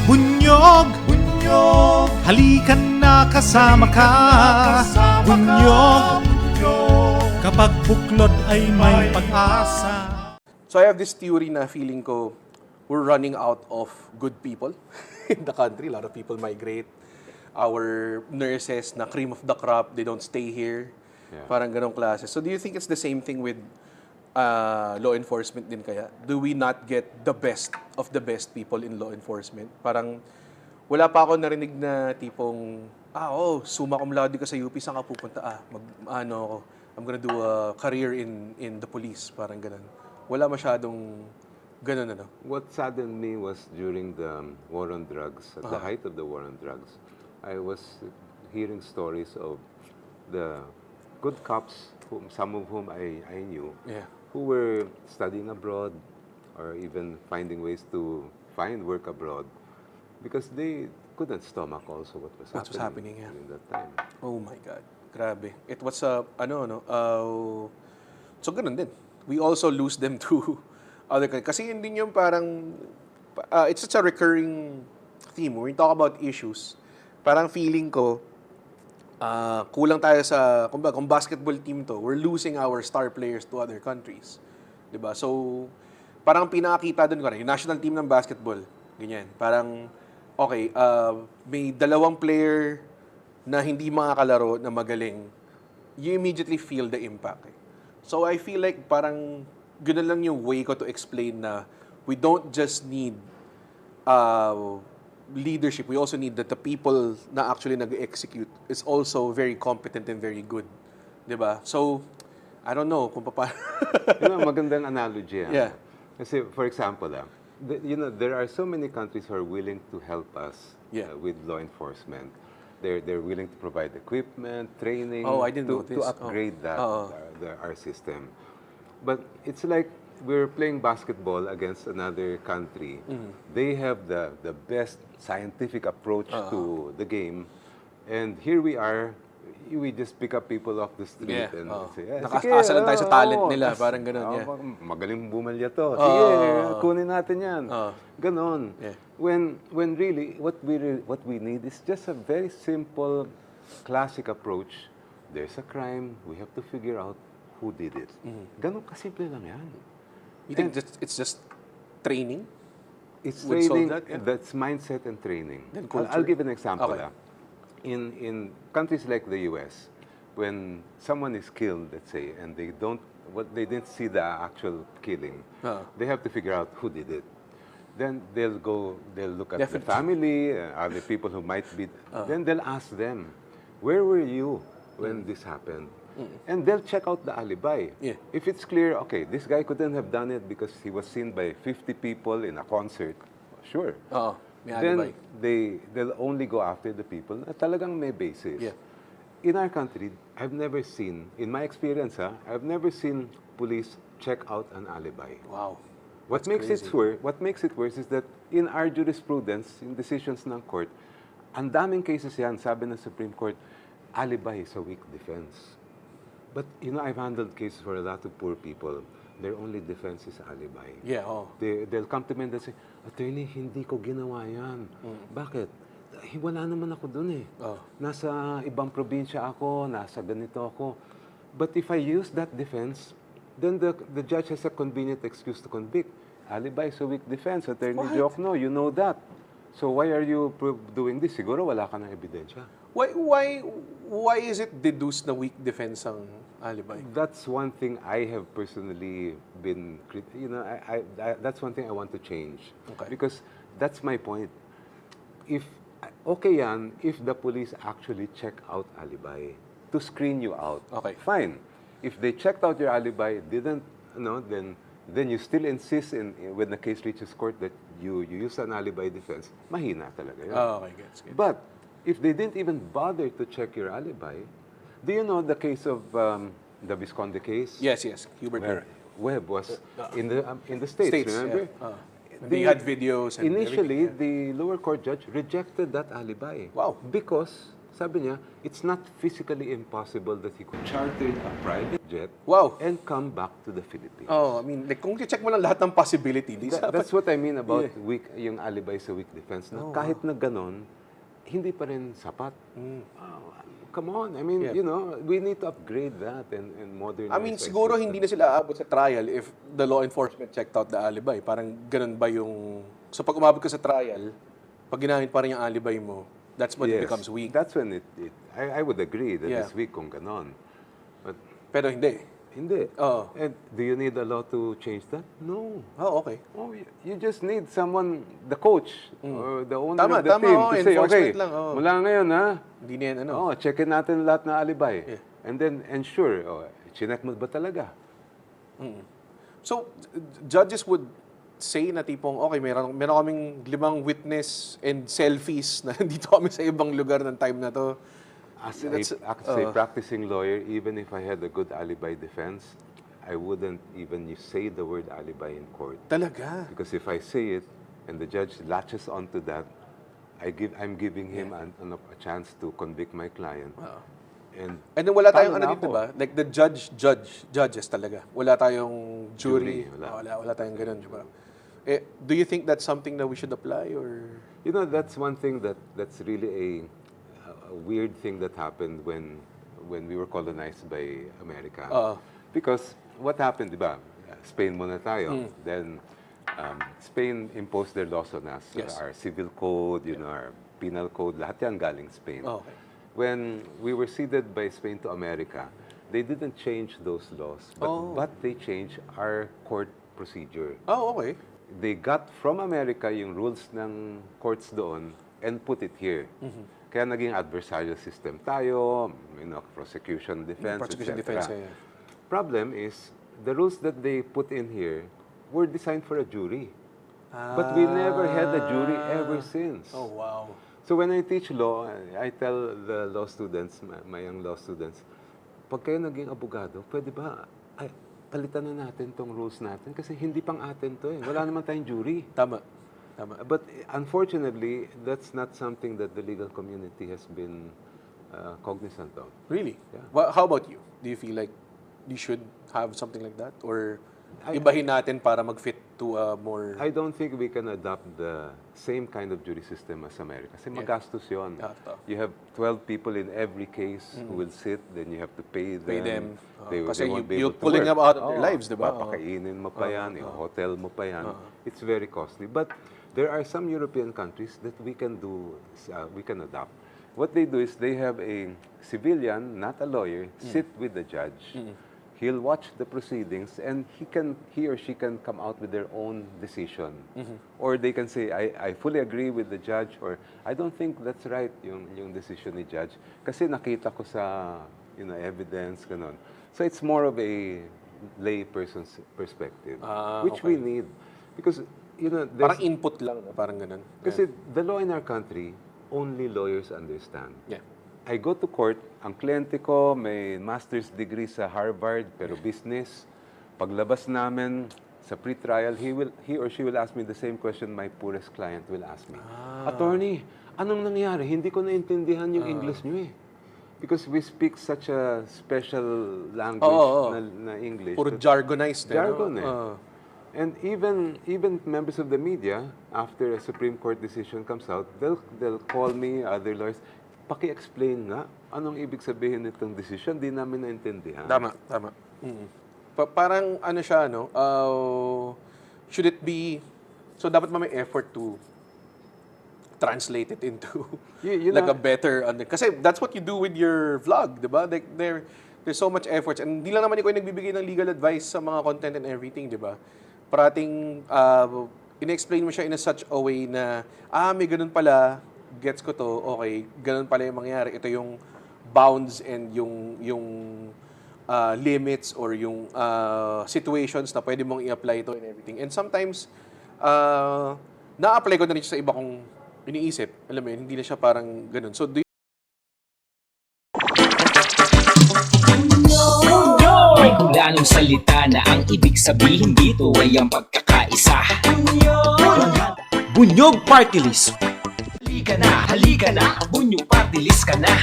Bunyog, bunyog, halikan na kasama ka. Bunyog, kapag buklod ay may pag-asa. So I have this theory na feeling ko we're running out of good people in the country. A lot of people migrate. Our nurses na cream of the crop, they don't stay here. Yeah. Parang ganong klase. So do you think it's the same thing with law enforcement din kaya? Do we not get the best of the best people in law enforcement? Parang wala pa ako narinig na tipong, summa cum laude ka sa UP, saan ka pupunta? I'm gonna do a career in the police. Parang ganon. Wala masyadong ganon, ano? What saddened me was during the war on drugs, at the height of the war on drugs, I was hearing stories of the good cops, some of whom I knew, who were studying abroad or even finding ways to find work abroad because they couldn't stomach also what was happening in that time. Oh my God. Grabe. It was so ganun din. We also lose them to other countries. Kasi yun din yung parang, it's such a recurring theme. When we talk about issues, parang feeling ko, kulang tayo sa, kung basketball team to, we're losing our star players to other countries. Diba? So, parang pinakakita dun ko rin, yung national team ng basketball, ganyan. Parang, okay, may dalawang player na hindi makakalaro na magaling, you immediately feel the impact. So, I feel like parang, gano'n lang yung way ko to explain na we don't just need leadership, we also need that the people na actually nag-execute is also very competent and very good. Diba? So, I don't know kung paano. Magandang analogy. Yeah. Kasi, for example, there are so many countries who are willing to help us with law enforcement. They're willing to provide equipment, training, to upgrade our system. But it's like we're playing basketball against another country. They have the best scientific approach to the game, and here we are. We just pick up people off the street and say, nakakasa lang tayo sa talent nila, parang ganun. Magaling bumalya to. Sige, kunin natin yan. Ganon. When really what we need is just a very simple, classic approach. There's a crime, we have to figure out who did it. Ganon kasimple lang yan. You think it's just training? It's training. That's mindset and training. I'll give an example. Okay. In countries like the U.S., when someone is killed, let's say, and they didn't see the actual killing, they have to figure out who did it. Then they'll look at the family, other people who might be. Then they'll ask them, where were you when this happened? And they'll check out the alibi. If it's clear, okay, this guy couldn't have done it because he was seen by 50 people in a concert, sure. Then they'll only go after the people na talagang may basis. In our country, I've never seen, in my experience, I've never seen police check out an alibi. Wow. What makes it worse is that in our jurisprudence, in decisions ng court, ang daming cases yan, sabi ng Supreme Court, alibi is a weak defense. But, I've handled cases for a lot of poor people. Their only defense is alibi. They'll come to me and they'll say, Attorney, hindi ko ginawa yan. Bakit? Wala naman ako dun eh. Nasa ibang probinsya ako, nasa ganito ako. But if I use that defense, then the judge has a convenient excuse to convict. Alibi is a weak defense. Attorney Joke, no, you know that. So why are you doing this? Siguro wala ka ng ebidensya. Why is it deduced na weak defense ang alibi? That's one thing I have personally been, that's one thing I want to change. Because that's my point. Okay yan, if the police actually check out alibi to screen you out, fine. If they checked out your alibi, didn't, then you still insist when the case reaches court that you use an alibi defense, mahina talaga yun. Gets. But if they didn't even bother to check your alibi, do you know the case of the Visconde case? Yes. Hubert Webb was in the States, remember? They had videos. And initially, the lower court judge rejected that alibi. Wow. Because Sabi niya, it's not physically impossible that he could charter a private jet Wow. and come back to the Philippines. Oh, I mean, like, kung check mo lang lahat ng possibility, That's what I mean about yung alibi sa weak defense. Na kahit na ganon, hindi pa rin sapat. Come on, I mean, you know, we need to upgrade that and modernize. I mean, our siguro system. hindi na sila aabot sa trial if the law enforcement checked out the alibi. Parang ganun ba yung... So pag umabot ka sa trial, pag ginamit pa rin yung alibi mo, that's when it becomes weak. That's when I would agree that it's weak kung ganon. But Pero hindi. hindi. Oo. And do you need a law to change that? No. Oh, okay. Oh, you just need someone, the coach, or the owner Tama, of the tama, team oh, to say, enforcement okay, lang, oh. mula ngayon ha, Hindi na yan, ano. checkin natin lahat na alibay. And then ensure, chinek mo ba talaga? So, judges would say na tipong, okay, meron kaming 5 witness and selfies na dito kami sa ibang lugar ng time na to. As a practicing lawyer, even if I had a good alibi defense, I wouldn't even say the word alibi in court. Talaga? Because if I say it and the judge latches onto that, I'm giving him a chance to convict my client. And then wala tayong talo na ano dito, ako. ba? Like the judges talaga. Wala tayong jury. Wala tayong ganun, di ba? Do you think that's something that we should apply or? You know, that's one thing that's really a weird thing that happened when we were colonized by America. Because what happened, di ba? Spain muna tayo. Then Spain imposed their laws on us. Our civil code, you know, our penal code, lahat yan galing Spain. Okay. When we were ceded by Spain to America, they didn't change those laws, but they changed our court procedure. Oh, okay. They got from America yung rules ng courts doon and put it here. Kaya naging adversarial system tayo, you know, prosecution, defense, Prosecution, etc. defense, Problem is, the rules that they put in here were designed for a jury. But we never had a jury ever since. Oh, wow. So when I teach law, I tell the law students, my young law students, pag kayo naging abogado, pwede ba, palitan na natin tong rules natin kasi hindi pang atin to eh. Wala naman tayong jury. Tama. But unfortunately, that's not something that the legal community has been cognizant of. Really? Yeah. Well, how about you? Do you feel like you should have something like that? Or ibahin natin para mag-fit to a more... I don't think we can adopt the same kind of jury system as America. Kasi magastos yun. You have 12 people in every case who will sit, then you have to pay them. Kasi won't be you're able to pulling work. them out of their lives, di ba? Papakainin mo pa yan, hotel mo pa yan. It's very costly. But there are some European countries that we can adopt. What they do is they have a civilian, not a lawyer, sit with the judge. He'll watch the proceedings and he or she can come out with their own decision. Or they can say, I fully agree with the judge, or I don't think that's right yung decision ni judge. Kasi nakita ko sa evidence, ganon. So it's more of a lay person's perspective, which we need. Because, Parang input lang, parang ganun. Kasi the law in our country, only lawyers understand. Yeah. I go to court, ang kliyente ko may master's degree sa Harvard, pero business. Paglabas namin sa pre-trial, he or she will ask me the same question my poorest client will ask me. Attorney, anong nangyari? Hindi ko naintindihan yung English niyo eh. Because we speak such a special language na English. Puro jargonized. Jargon eh. And even members of the media, after a Supreme Court decision comes out, they'll call me, other lawyers, paki-explain nga, anong ibig sabihin nitong decision, di namin naintindihan. Tama. Parang ano siya, no? Should it be, so dapat may effort to translate it into like a better, kasi that's what you do with your vlog, di ba? Like there's so much effort. And hindi lang naman ikaw yung nagbibigay ng legal advice sa mga content and everything, di ba? Parating, in-explain mo siya in a such a way na, may ganun pala, gets ko to, okay, ganun pala yung mangyari. Ito yung bounds and yung limits or yung situations na pwede mong i-apply ito and everything. And sometimes, na-apply ko na rin siya sa iba kong iniisip. Alam mo yun, hindi na siya parang ganun. So, May kulanong salita na ang ibig sabihin dito ay ang pagkakaisa. Bunyog Party List. Halika na, Bunyog Party magpartilis ka na.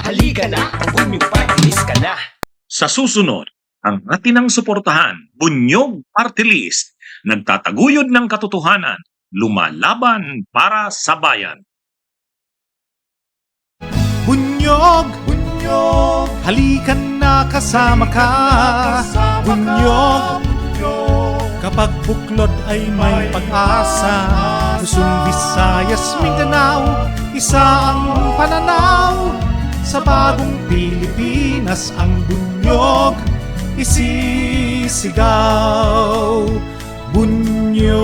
Halika na, Bunyog partilis ka na. Sa susunod, ang atinang suportahan, Bunyog Party List, nagtataguyod ng katotohanan, lumalaban para sa bayan. Bunyog, bunyog, halika na kasama ka. Bunyog, kapag buklod ay may pag-asa. Luzon, Visayas, Mindanao, isa ang pananaw. Sa bagong Pilipinas ang bunyog isisigaw. Bunyog,